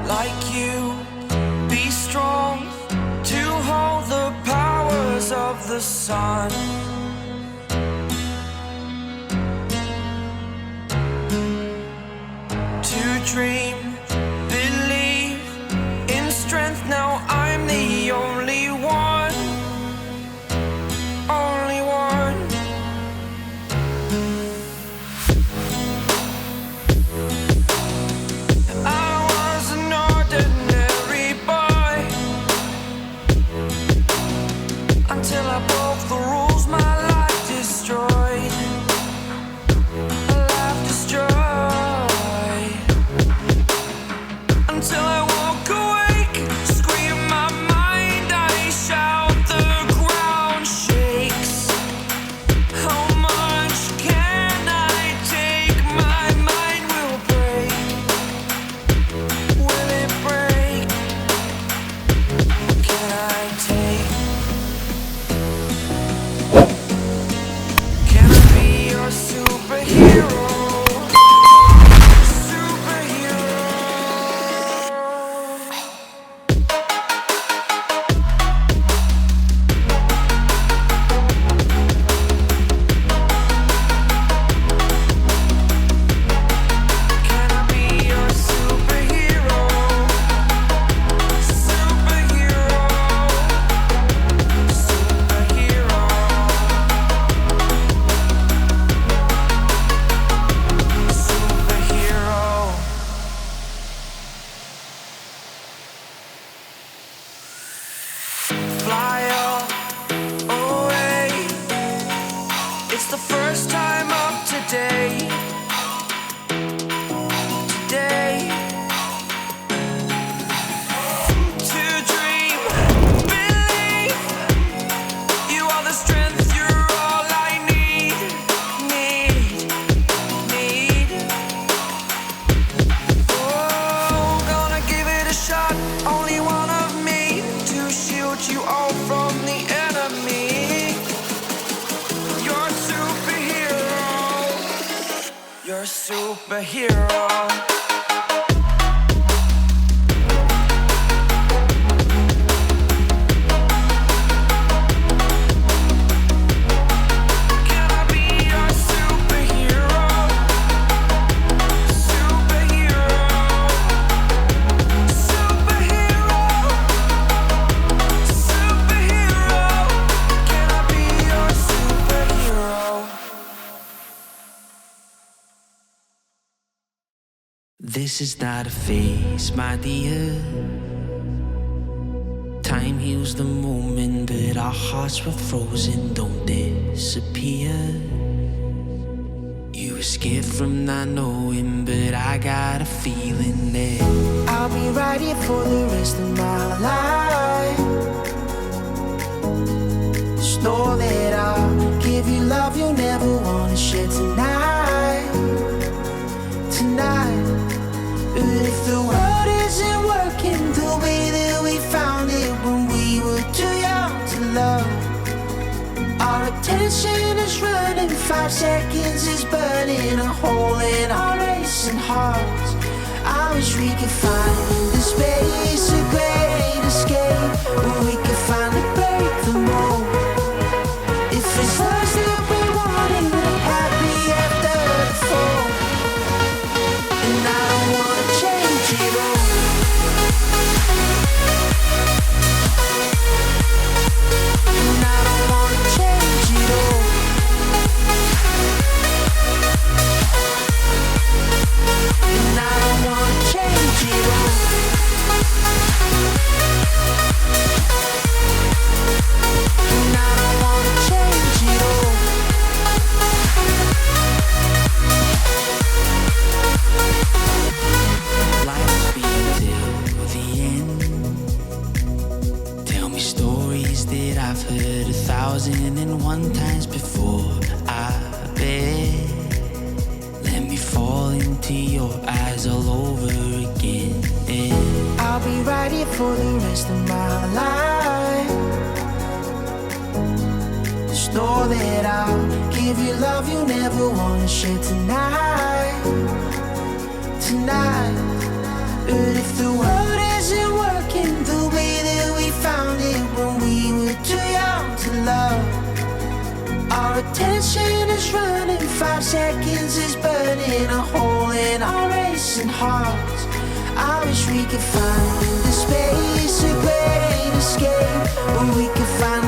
like you. Be strong to hold the powers of the sun. To dream, believe in strength. Now I'm the only one, only one. I was an ordinary boy until I broke the rules. My life destroyed, life destroyed. Until I walk awake, scream my mind, I shout, the ground shakes. How much can I take? My mind will break. Will it break? Can I take? Can I be your superhero? Fly away. It's the first time of today. Today. To dream, believe. You are the strength, you're all I need. Oh, gonna give it a shot. Only one of me to shield you all from the enemy. You're a superhero. You're a superhero. Can I be your superhero? Superhero. Superhero. Superhero. Can I be your superhero? This is not a phase, my dear. Time heals the moment, but our hearts were frozen, don't disappear. You were scared from not knowing, but I got a feeling that I'll be right here for the rest of my life. Just know that I'll give you love you'll never wanna share tonight. Tonight. But if the world isn't working the way that we found it when we were too young to love, our attention is running, 5 seconds is burning a hole in our racing hearts. I wish we could find the space, a great escape, where we could finally break the mold. If it's us that we wanted, happy after the fall. And I don't wanna change it all. And I don't wanna change it all. And I don't wanna change it all. And I don't wanna change it all. Life's been till the end. Tell me stories that I've heard 1,001 times before. I bet. Let me fall into your eyes all over again. I'll be right here for the rest of my life. Just know that I'll give you love you never wanna share tonight. Tonight. But if the world isn't working the way that we found it when we were too young to love, our attention is running, 5 seconds is burning a hole in our racing hearts. I wish we could find the space, a great escape, where we could find